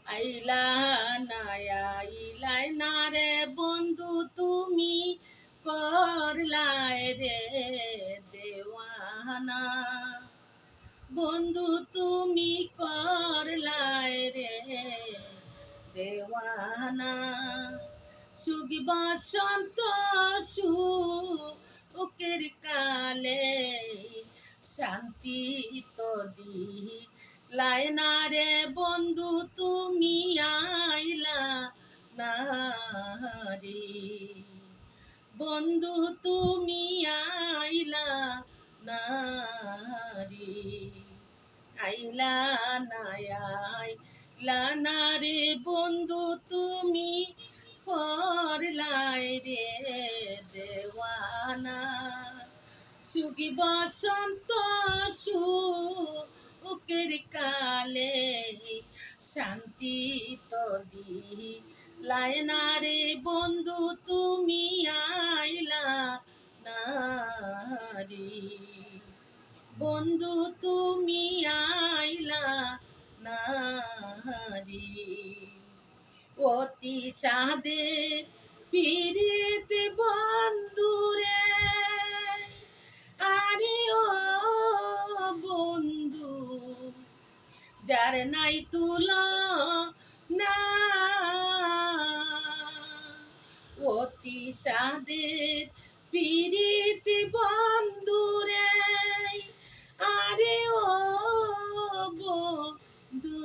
আইলা না আইলাই না রে বন্ধু তুমি করলাই রে দেওয়ানা বন্ধু তুমি করলাই রে দেওয়ানা সুখ বসন্ত সুখের কালে শান্তি তো দিলাই না রে বন্ধু তুমি আইলা না রে বন্ধু তুমি আইলা না রে আইলা না আইলা না রে বন্ধু তুমি করলাই রে দেওয়ানা সুখী বসন্ত সুখের কালে শান্তি তো দিলাই না রে বন্ধু তুমি আইলা না রে বন্ধু তুমি আইলা না রে অতি সাদে পীড়িত বন্ধুরে আরে ও বন্ধু যার নাই তুলো না অতি সাদের পীড়িত বন্ধুরে আরে ও বন্ধু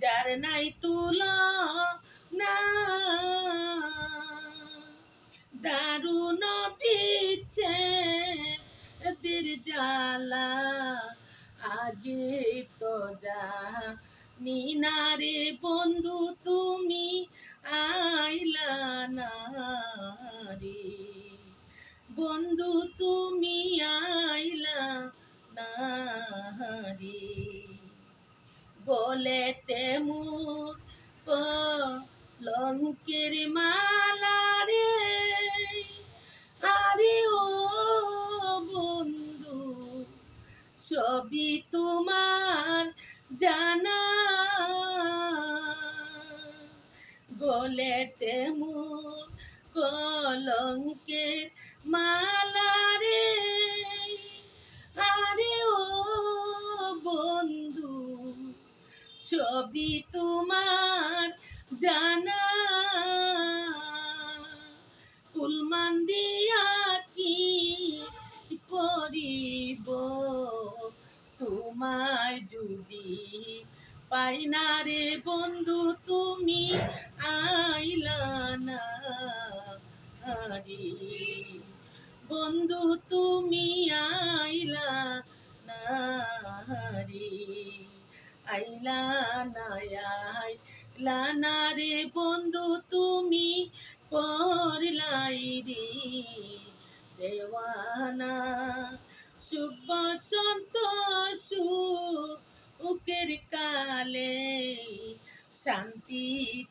যার নাই তুলো না দারুণ পিছে দের জ্বালা আগে তো জানি না রে বন্ধু তুমি আইলা না রে বন্ধু তুমি আইলা না রে গলেতে মুখ কলঙ্কের মালা রে আরে ও বন্ধু সবই তোমার জানা গলেতে মুখ কলঙ্কের মালা রে আরে ও বন্ধু সবই তোমার জানা কুলমান দিয়া কি করিব তোমায় যদি পাই না রে বন্ধু তুমি আইলা না রে বন্ধু তুমি আইলা না রে আইলা না আইলা না রে বন্ধু তুমি করলাই রে দেওয়ানা সুখ বসন্ত সুখের কালে শান্তি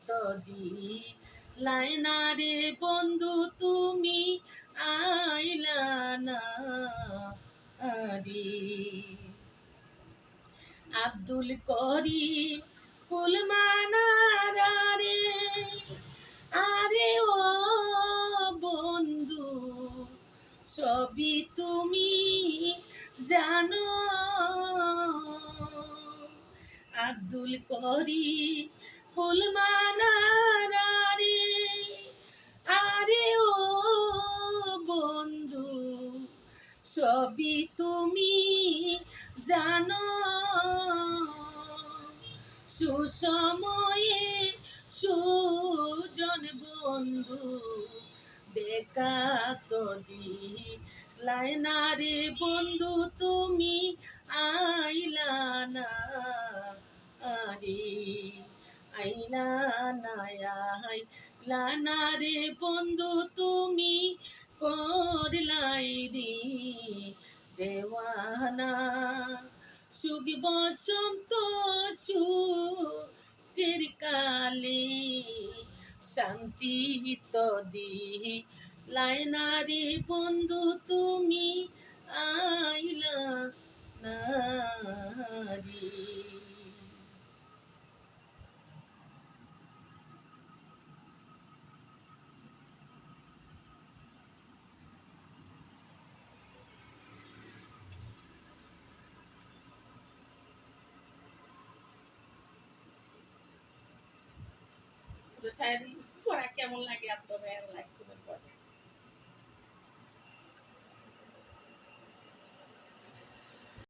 তো দিলাই না রে বন্ধু তুমি আইলা না রে আব্দুল করিম কুলমানারা রে আরে ও বন্ধু সবই তুমি জানো আব্দুল করিম কুলমানারা রে আরে ও বন্ধু সবই তুমি জানো সুসময়ে সুজন বন্ধু দেখা তো দিলাই না রে বন্ধু তুমি আইলা না রে আইলা না আইলা না রে বন্ধু তুমি করলাই রে দেওয়ানা সুখ বসন্ত সুখের কালে শান্তি তো দিলাই না রে বন্ধু তুমি আইলা না রে শায়রি পড়া কেমন লাগে আপনারা লাইক